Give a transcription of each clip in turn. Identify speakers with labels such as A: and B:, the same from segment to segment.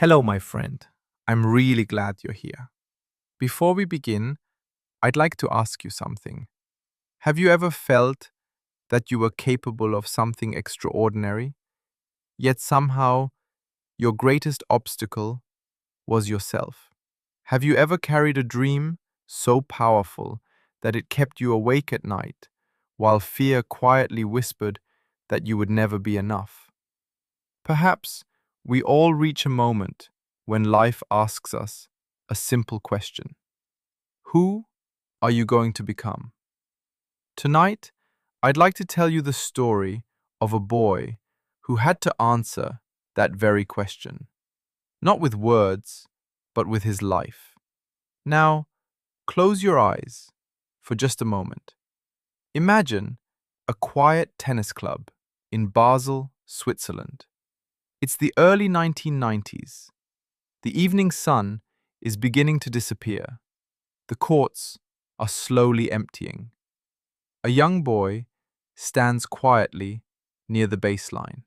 A: Hello, my friend. I'm really glad you're here. Before we begin, I'd like to ask you something. Have you ever felt that you were capable of something extraordinary, yet somehow your greatest obstacle was yourself? Have you ever carried a dream so powerful that it kept you awake at night, while fear quietly whispered that you would never be enough? Perhaps we all reach a moment when life asks us a simple question. Who are you going to become? Tonight, I'd like to tell you the story of a boy who had to answer that very question, not with words, but with his life. Now, close your eyes for just a moment. Imagine a quiet tennis club in Basel, Switzerland. It's the early 1990s. The evening sun is beginning to disappear. The courts are slowly emptying. A young boy stands quietly near the baseline.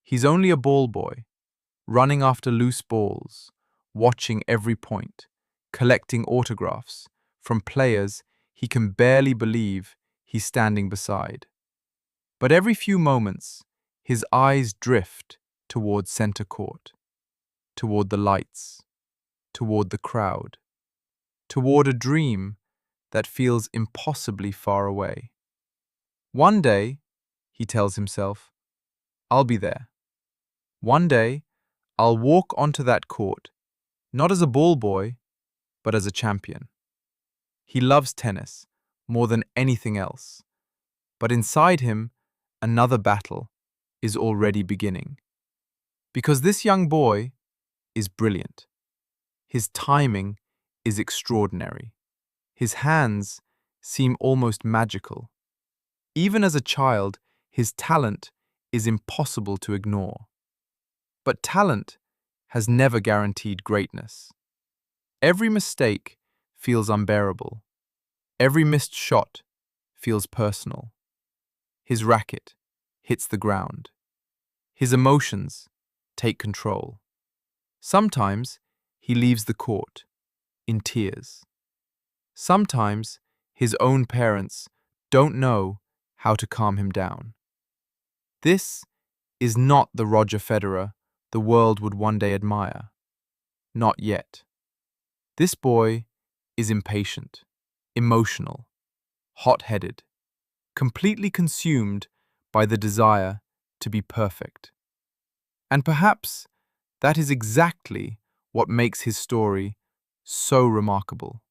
A: He's only a ball boy, running after loose balls, watching every point, collecting autographs from players he can barely believe he's standing beside. But every few moments, his eyes drift toward center court, toward the lights, toward the crowd, toward a dream that feels impossibly far away. One day, he tells himself, I'll be there. One day, I'll walk onto that court, not as a ball boy, but as a champion. He loves tennis more than anything else, but inside him, another battle is already beginning. Because this young boy is brilliant. His timing is extraordinary. His hands seem almost magical. Even as a child, his talent is impossible to ignore. But talent has never guaranteed greatness. Every mistake feels unbearable. Every missed shot feels personal. His racket hits the ground. His emotions take control. Sometimes he leaves the court in tears. Sometimes his own parents don't know how to calm him down. This is not the Roger Federer the world would one day admire. Not yet. This boy is impatient, emotional, hot-headed, completely consumed by the desire to be perfect. And perhaps that is exactly what makes his story so remarkable.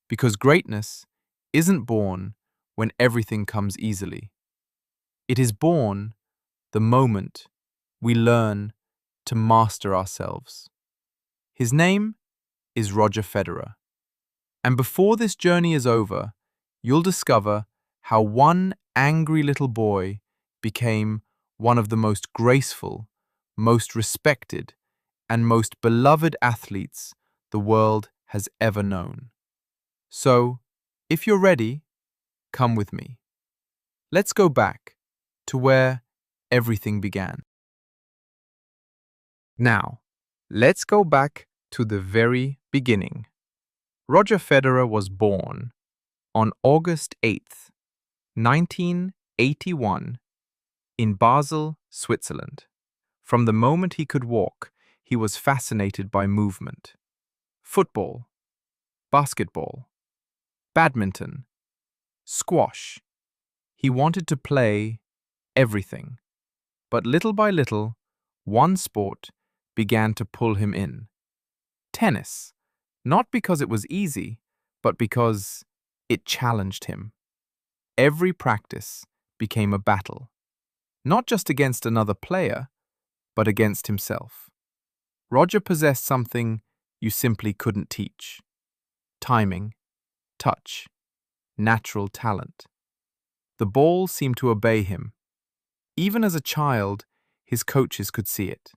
A: Because greatness isn't born when everything comes easily. It is born the moment we learn to master ourselves. His name is Roger Federer. And before this journey is over, you'll discover how one angry little boy became one of the most graceful, most respected, and most beloved athletes the world has ever known. So, if you're ready, come with me. Let's go back to where everything began. Now, let's go back to the very beginning. Roger Federer was born on August 8th, 1981, in Basel, Switzerland. From the moment he could walk, he was fascinated by movement. Football, basketball, badminton, squash. He wanted to play everything. But little by little, one sport began to pull him in. Tennis, not because it was easy, but because it challenged him. Every practice became a battle, not just against another player, but against himself. Roger possessed something you simply couldn't teach: timing, touch, natural talent. The ball seemed to obey him. Even as a child, his coaches could see it.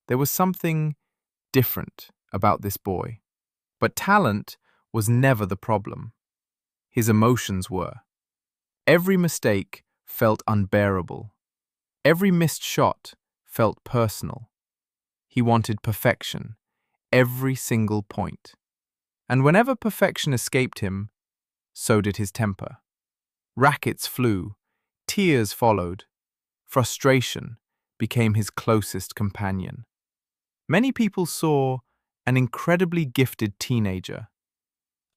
A: There was something different about this boy. But talent was never the problem. His emotions were. Every mistake felt unbearable. Every missed shot felt personal. He wanted perfection, every single point. And whenever perfection escaped him, so did his temper. Rackets flew, tears followed, frustration became his closest companion. Many people saw an incredibly gifted teenager.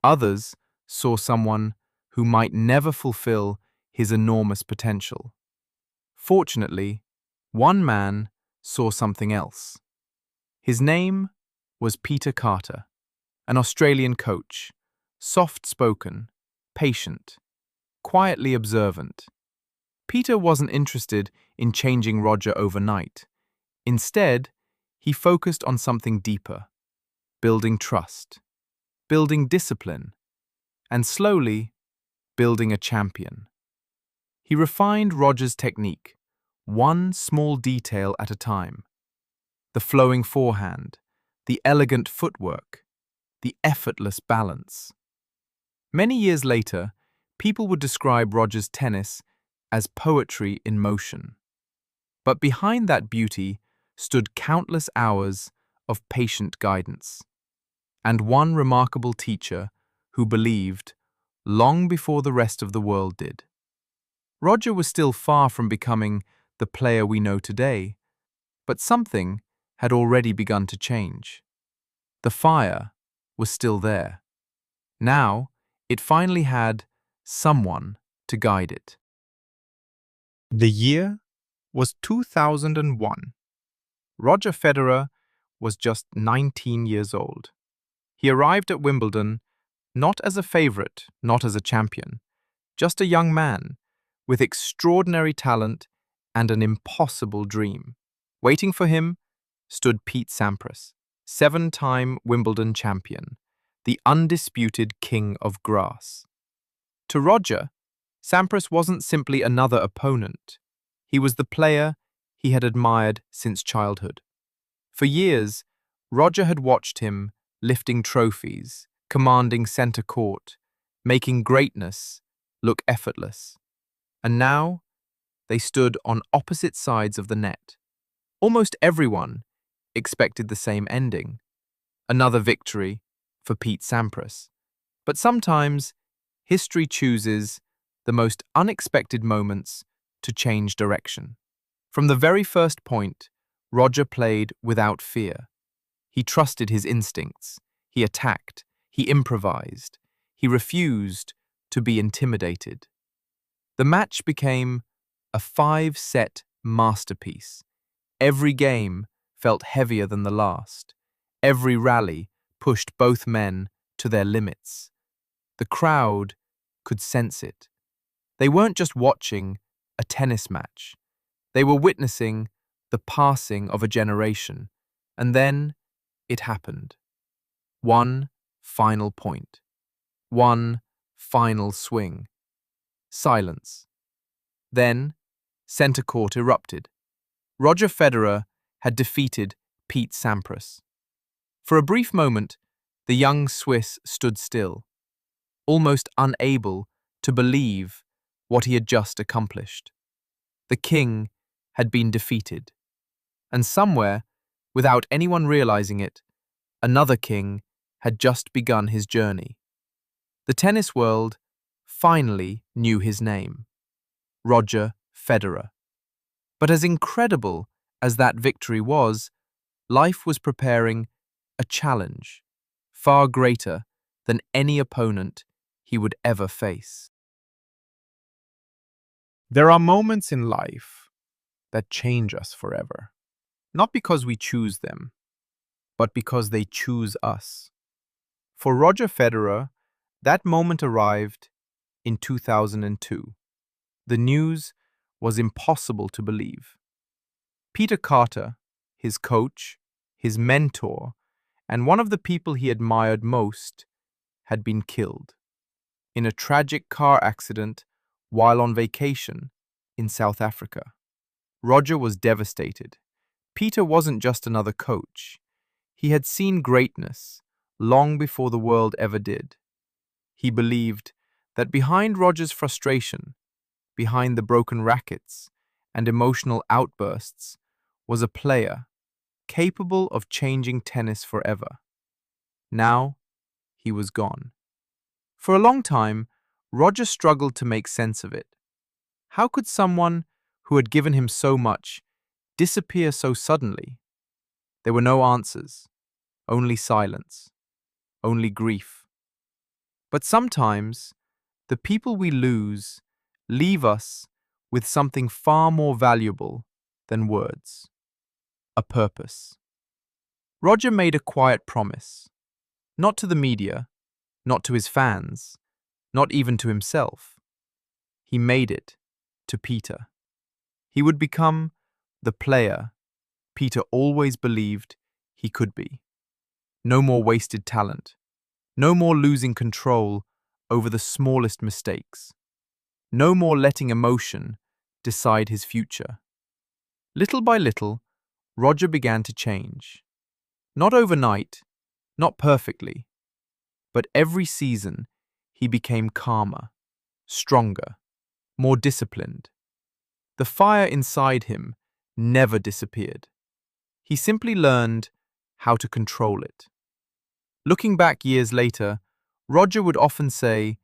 A: Others saw someone who might never fulfill his enormous potential. Fortunately, one man saw something else. His name was Peter Carter, an Australian coach, soft-spoken, patient, quietly observant. Peter wasn't interested in changing Roger overnight. Instead, he focused on something deeper, building trust, building discipline, and slowly building a champion. He refined Roger's technique, one small detail at a time. The flowing forehand, the elegant footwork, the effortless balance. Many years later, people would describe Roger's tennis as poetry in motion. But behind that beauty stood countless hours of patient guidance. And one remarkable teacher who believed long before the rest of the world did. Roger was still far from becoming the player we know today, but something had already begun to change. The fire was still there. Now, it finally had someone to guide it. The year was 2001. Roger Federer was just 19 years old. He arrived at Wimbledon not as a favorite, not as a champion, just a young man with extraordinary talent and an impossible dream. Waiting for him stood Pete Sampras, seven-time Wimbledon champion, the undisputed king of grass. To Roger, Sampras wasn't simply another opponent. He was the player he had admired since childhood. For years, Roger had watched him lifting trophies, commanding center court, making greatness look effortless. And now, they stood on opposite sides of the net. Almost everyone expected the same ending, another victory for Pete Sampras. But sometimes, history chooses the most unexpected moments to change direction. From the very first point, Roger played without fear. He trusted his instincts. He attacked. He improvised. He refused to be intimidated. The match became a 5-set masterpiece. Every game felt heavier than the last. Every rally pushed both men to their limits. The crowd could sense it. They weren't just watching a tennis match. They were witnessing the passing of a generation. And then it happened. One final point. One final swing. Silence. Then, center court erupted. Roger Federer had defeated Pete Sampras. For a brief moment, the young Swiss stood still, almost unable to believe what he had just accomplished. The king had been defeated, and somewhere, without anyone realizing it, another king had just begun his journey. The tennis world finally knew his name, Roger Federer. But as incredible as that victory was, life was preparing a challenge far greater than any opponent he would ever face. There are moments in life that change us forever, not because we choose them, but because they choose us. For Roger Federer, that moment arrived in 2002. The news was impossible to believe. Peter Carter, his coach, his mentor, and one of the people he admired most, had been killed in a tragic car accident while on vacation in South Africa. Roger was devastated. Peter wasn't just another coach. He had seen greatness long before the world ever did. He believed that behind Roger's frustration, behind the broken rackets and emotional outbursts, was a player capable of changing tennis forever. Now, he was gone. For a long time, Roger struggled to make sense of it. How could someone who had given him so much disappear so suddenly? There were no answers, only silence, only grief. But sometimes, the people we lose leave us with something far more valuable than words: a purpose. Roger made a quiet promise, not to the media, not to his fans, not even to himself. He made it to Peter. He would become the player Peter always believed he could be. No more wasted talent. No more losing control over the smallest mistakes. No more letting emotion decide his future. Little by little, Roger began to change. Not overnight, not perfectly, but every season he became calmer, stronger, more disciplined. The fire inside him never disappeared. He simply learned how to control it. Looking back years later, Roger would often say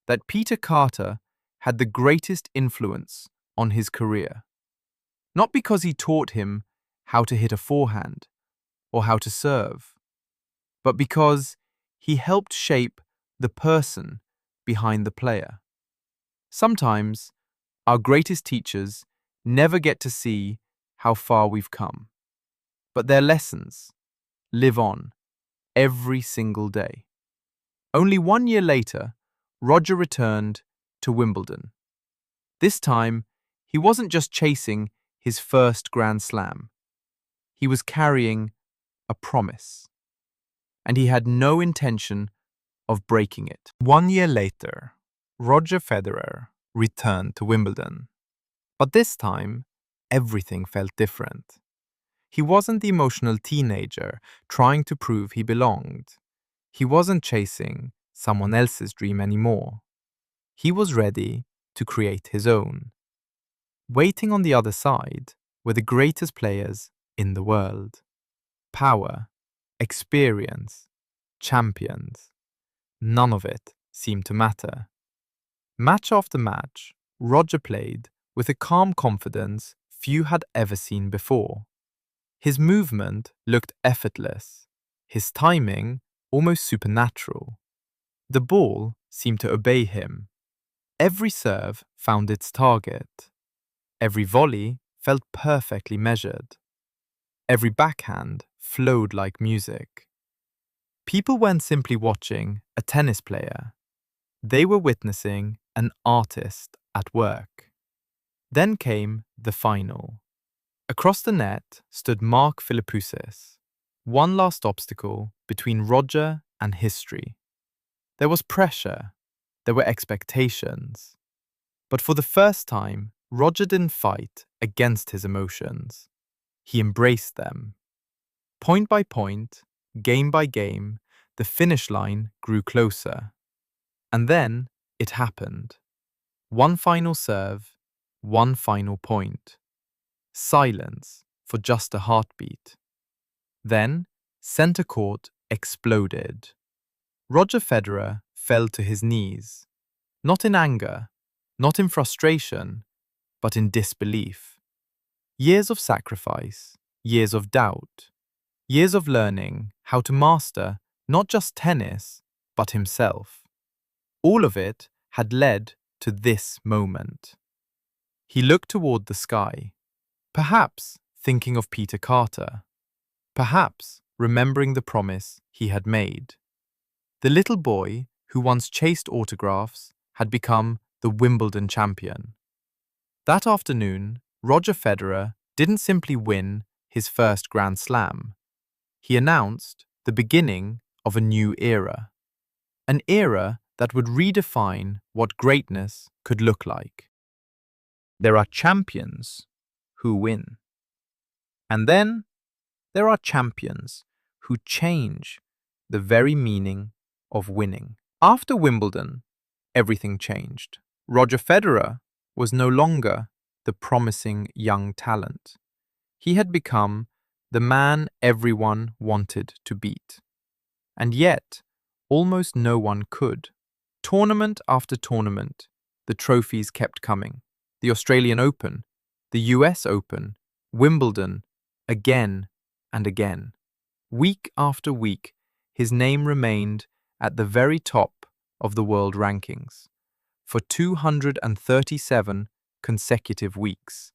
A: that Peter Carter had the greatest influence on his career. Not because he taught him how to hit a forehand or how to serve, but because he helped shape the person behind the player. Sometimes, our greatest teachers never get to see how far we've come, but their lessons live on every single day. Only 1 year later, Roger returned to Wimbledon. This time, he wasn't just chasing his first Grand Slam. He was carrying a promise, and he had no intention of breaking it. 1 year later, Roger Federer returned to Wimbledon. But this time, everything felt different. He wasn't the emotional teenager trying to prove he belonged. He wasn't chasing someone else's dream anymore. He was ready to create his own. Waiting on the other side were the greatest players in the world. Power, experience, champions. None of it seemed to matter. Match after match, Roger played with a calm confidence few had ever seen before. His movement looked effortless, his timing almost supernatural. The ball seemed to obey him. Every serve found its target. Every volley felt perfectly measured. Every backhand flowed like music. People weren't simply watching a tennis player. They were witnessing an artist at work. Then came the final. Across the net stood Mark Philippoussis, one last obstacle between Roger and history. There was pressure, there were expectations. But for the first time, Roger didn't fight against his emotions. He embraced them. Point by point, game by game, the finish line grew closer. And then it happened. One final serve, one final point. Silence for just a heartbeat. Then, center court exploded. Roger Federer fell to his knees, not in anger, not in frustration, but in disbelief. Years of sacrifice, years of doubt, years of learning how to master not just tennis, but himself. All of it had led to this moment. He looked toward the sky, perhaps thinking of Peter Carter, perhaps remembering the promise he had made. The little boy who once chased autographs had become the Wimbledon champion. That afternoon, Roger Federer didn't simply win his first Grand Slam. He announced the beginning of a new era. An era that would redefine what greatness could look like. There are champions who win. And then there are champions who change the very meaning of winning. After Wimbledon, everything changed. Roger Federer was no longer the promising young talent. He had become the man everyone wanted to beat. And yet, almost no one could. Tournament after tournament, the trophies kept coming. The Australian Open, the US Open, Wimbledon, again and again. Week after week, his name remained at the very top of the world rankings for 237 consecutive weeks,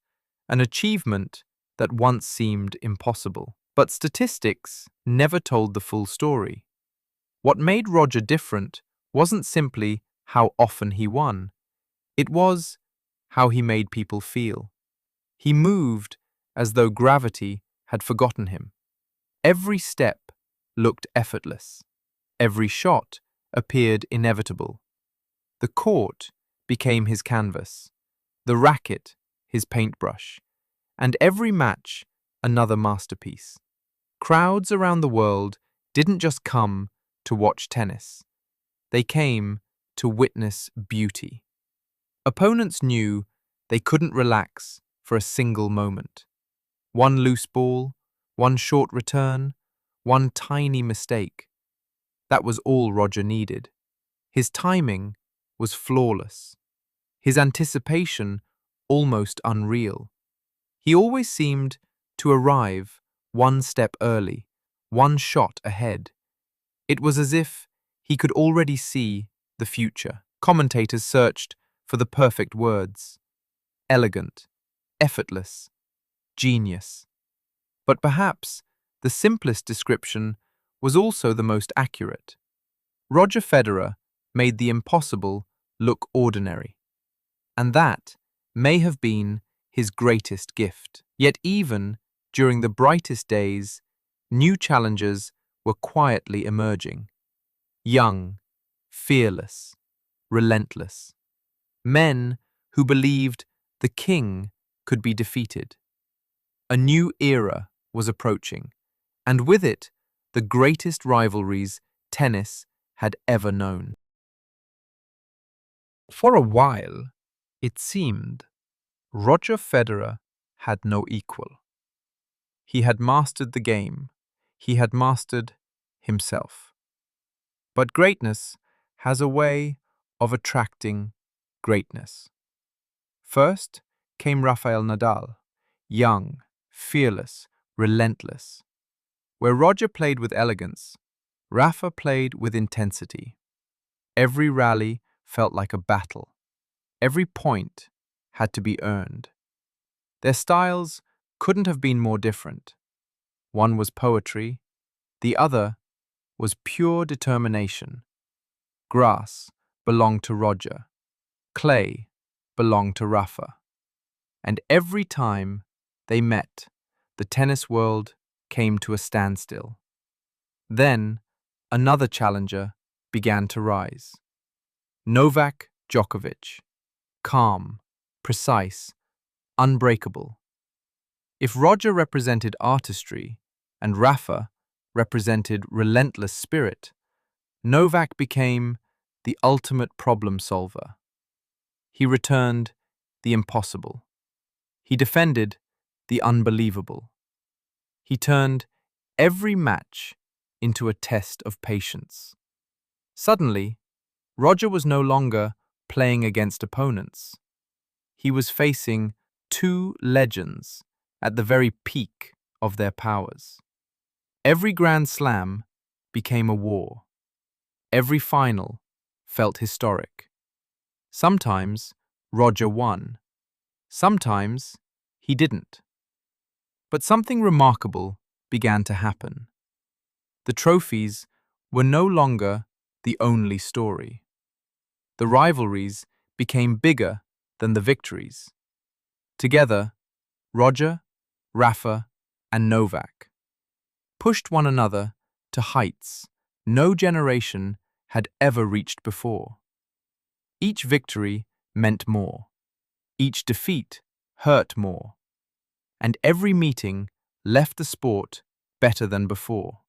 A: an achievement that once seemed impossible. But statistics never told the full story. What made Roger different wasn't simply how often he won. It was how he made people feel. He moved as though gravity had forgotten him. Every step looked effortless. Every shot appeared inevitable. The court became his canvas, the racket his paintbrush, and every match another masterpiece. Crowds around the world didn't just come to watch tennis. They came to witness beauty. Opponents knew they couldn't relax for a single moment. One loose ball, one short return, one tiny mistake. That was all Roger needed. His timing was flawless. His anticipation almost unreal. He always seemed to arrive one step early, one shot ahead. It was as if he could already see the future. Commentators searched for the perfect words. Elegant, effortless, genius. But perhaps the simplest description was also the most accurate. Roger Federer made the impossible look ordinary. And that may have been his greatest gift. Yet even during the brightest days, new challengers were quietly emerging. Young, fearless, relentless. Men who believed the king could be defeated. A new era was approaching, and with it, the greatest rivalries tennis had ever known. For a while, it seemed, Roger Federer had no equal. He had mastered the game. He had mastered himself. But greatness has a way of attracting greatness. First came Rafael Nadal, young, fearless, relentless. Where Roger played with elegance, Rafa played with intensity. Every rally felt like a battle. Every point had to be earned. Their styles couldn't have been more different. One was poetry, the other was pure determination. Grass belonged to Roger, clay belonged to Rafa. And every time they met, the tennis world came to a standstill. Then another challenger began to rise. Novak Djokovic, calm, precise, unbreakable. If Roger represented artistry and Rafa represented relentless spirit, Novak became the ultimate problem solver. He returned the impossible. He defended the unbelievable. He turned every match into a test of patience. Suddenly, Roger was no longer playing against opponents. He was facing two legends at the very peak of their powers. Every Grand Slam became a war. Every final felt historic. Sometimes Roger won. Sometimes he didn't. But something remarkable began to happen. The trophies were no longer the only story. The rivalries became bigger than the victories. Together, Roger, Rafa, and Novak pushed one another to heights no generation had ever reached before. Each victory meant more. Each defeat hurt more. And every meeting left the sport better than before.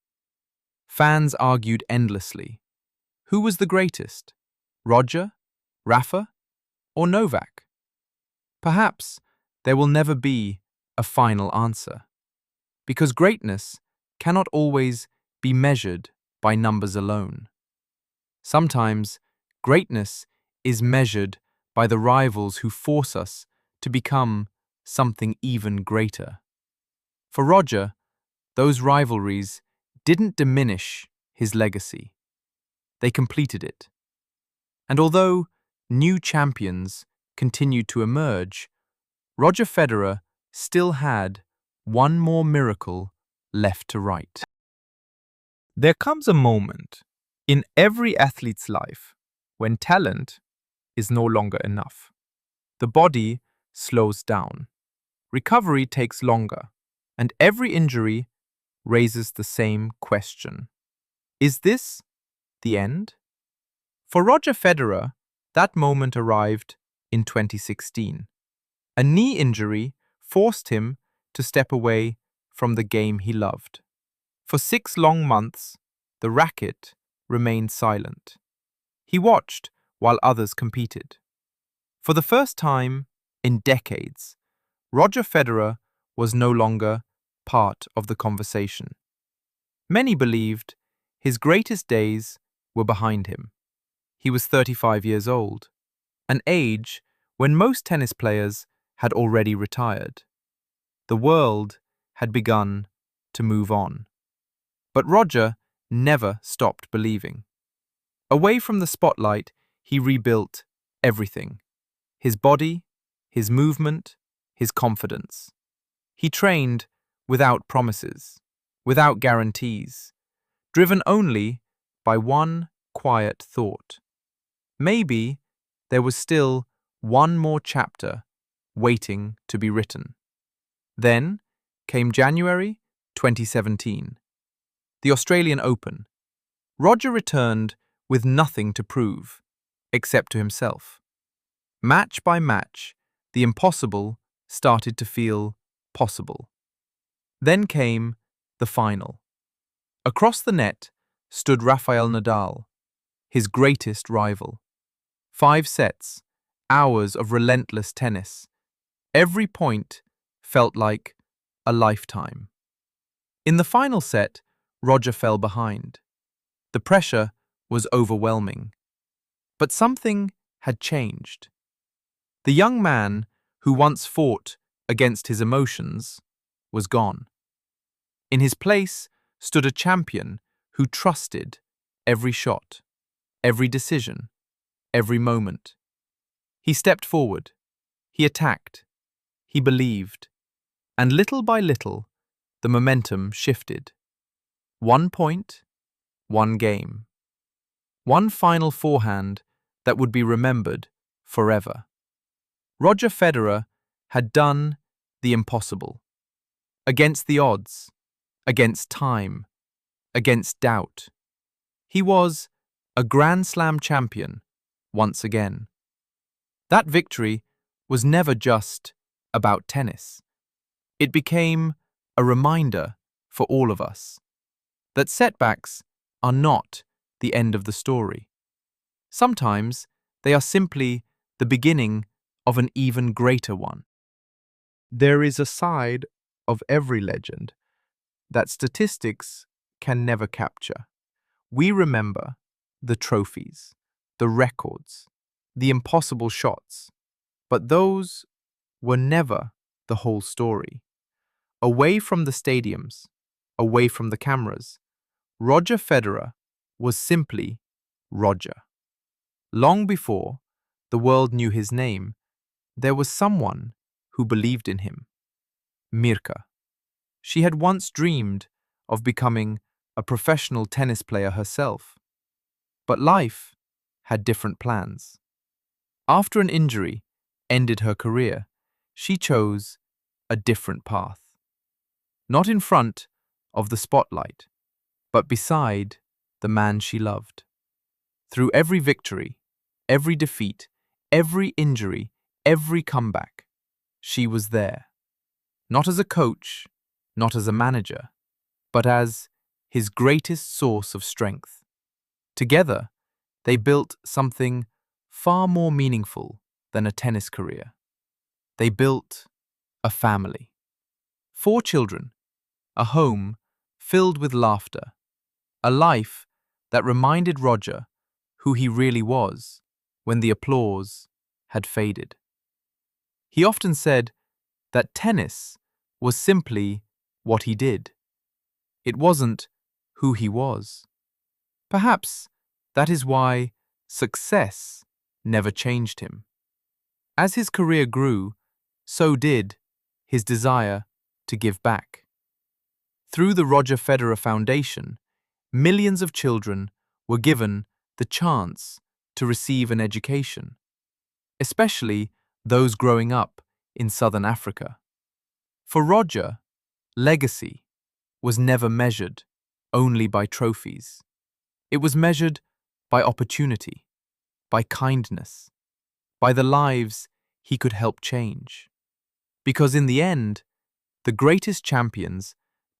A: Fans argued endlessly. Who was the greatest? Roger, Rafa, or Novak? Perhaps there will never be a final answer. Because greatness cannot always be measured by numbers alone. Sometimes greatness is measured by the rivals who force us to become something even greater. For Roger, those rivalries didn't diminish his legacy. They completed it. And although new champions continued to emerge, Roger Federer still had one more miracle left to write. There comes a moment in every athlete's life when talent is no longer enough. The body slows down, recovery takes longer, and every injury raises the same question. Is this the end? For Roger Federer, that moment arrived in 2016. A knee injury forced him to step away from the game he loved. For 6 long months, the racket remained silent. He watched while others competed. For the first time in decades, Roger Federer was no longer part of the conversation. Many believed his greatest days were behind him. He was 35 years old, an age when most tennis players had already retired. The world had begun to move on. But Roger never stopped believing. Away from the spotlight, he rebuilt everything: his body, his movement, his confidence. He trained without promises, without guarantees, driven only by one quiet thought. Maybe there was still one more chapter waiting to be written. Then came January 2017, the Australian Open. Roger returned with nothing to prove, except to himself. Match by match, the impossible started to feel possible. Then came the final. Across the net stood Rafael Nadal, his greatest rival. 5 sets, hours of relentless tennis. Every point felt like a lifetime. In the final set, Roger fell behind. The pressure was overwhelming. But something had changed. The young man who once fought against his emotions was gone. In his place stood a champion who trusted every shot, every decision, every moment. He stepped forward. He attacked. He believed. And little by little, the momentum shifted. 1 point, 1 game. One final forehand that would be remembered forever. Roger Federer had done the impossible. Against the odds, against time, against doubt. He was a Grand Slam champion once again. That victory was never just about tennis. It became a reminder for all of us that setbacks are not the end of the story. Sometimes they are simply the beginning of an even greater one. There is a side of every legend that statistics can never capture. We remember the trophies, the records, the impossible shots, but those were never the whole story. Away from the stadiums, away from the cameras, Roger Federer was simply Roger. Long before the world knew his name, there was someone who believed in him. Mirka. She had once dreamed of becoming a professional tennis player herself. But life had different plans. After an injury ended her career, she chose a different path. Not in front of the spotlight, but beside the man she loved. Through every victory, every defeat, every injury, every comeback, she was there. Not as a coach, not as a manager, but as his greatest source of strength. Together, they built something far more meaningful than a tennis career. They built a family. 4 children, a home filled with laughter, a life that reminded Roger who he really was when the applause had faded. He often said that tennis was simply what he did. It wasn't who he was. Perhaps that is why success never changed him. As his career grew, so did his desire to give back. Through the Roger Federer Foundation, millions of children were given the chance to receive an education, especially those growing up in Southern Africa. For Roger, legacy was never measured only by trophies. It was measured by opportunity, by kindness, by the lives he could help change. Because in the end, the greatest champions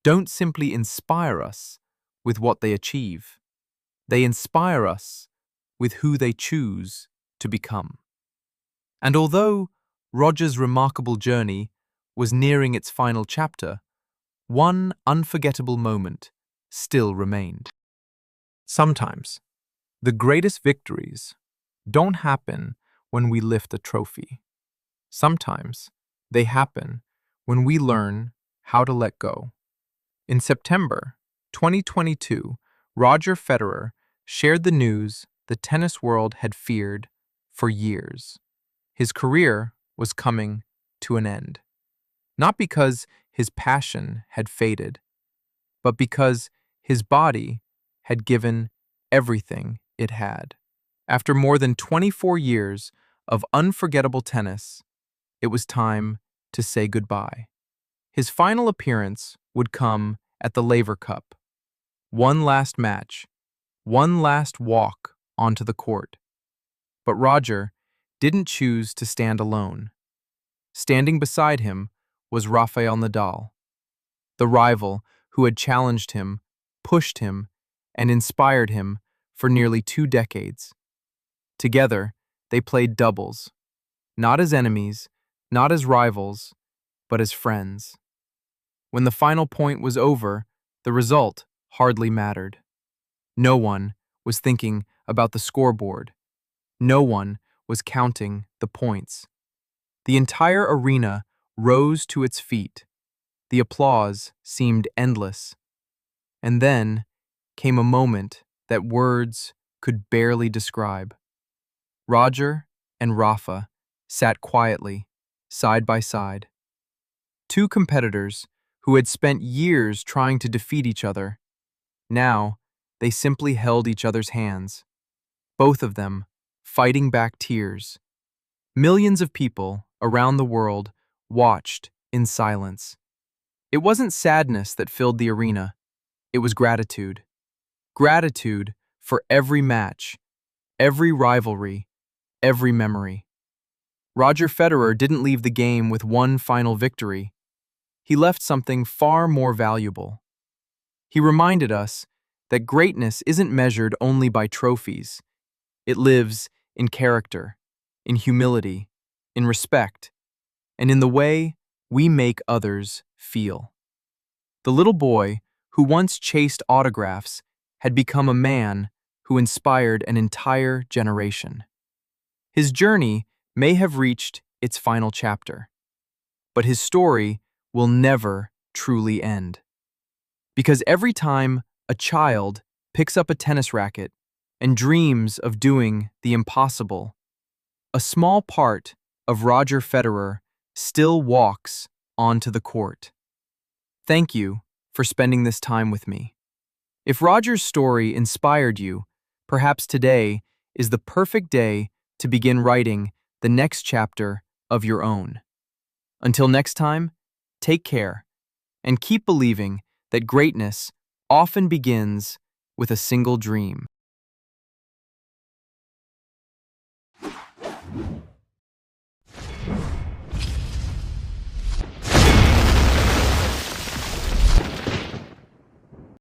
A: don't simply inspire us with what they achieve. They inspire us with who they choose to become. And although Roger's remarkable journey was nearing its final chapter, one unforgettable moment still remained. Sometimes, the greatest victories don't happen when we lift a trophy. Sometimes, they happen when we learn how to let go. In September 2022, Roger Federer shared the news the tennis world had feared for years. His career was coming to an end. Not because his passion had faded, but because his body had given everything it had. After more than 24 years of unforgettable tennis, it was time to say goodbye. His final appearance would come at the Laver Cup. One last match, one last walk onto the court. But Roger didn't choose to stand alone. Standing beside him was Rafael Nadal, the rival who had challenged him, pushed him, and inspired him for nearly 2 decades. Together, they played doubles, not as enemies, not as rivals, but as friends. When the final point was over, the result hardly mattered. No one was thinking about the scoreboard. No one was counting the points. The entire arena rose to its feet. The applause seemed endless. And then came a moment that words could barely describe. Roger and Rafa sat quietly, side by side. Two competitors who had spent years trying to defeat each other. Now, they simply held each other's hands, both of them fighting back tears. Millions of people around the world watched in silence. It wasn't sadness that filled the arena. It was gratitude. Gratitude for every match, every rivalry, every memory. Roger Federer didn't leave the game with one final victory. He left something far more valuable. He reminded us that greatness isn't measured only by trophies. It lives in character, in humility, in respect, and in the way we make others feel. The little boy who once chased autographs had become a man who inspired an entire generation. His journey may have reached its final chapter, but his story will never truly end. Because every time a child picks up a tennis racket and dreams of doing the impossible, a small part of Roger Federer still walks onto the court. Thank you for spending this time with me. If Roger's story inspired you, perhaps today is the perfect day to begin writing the next chapter of your own. Until next time, take care and keep believing that greatness often begins with a single dream.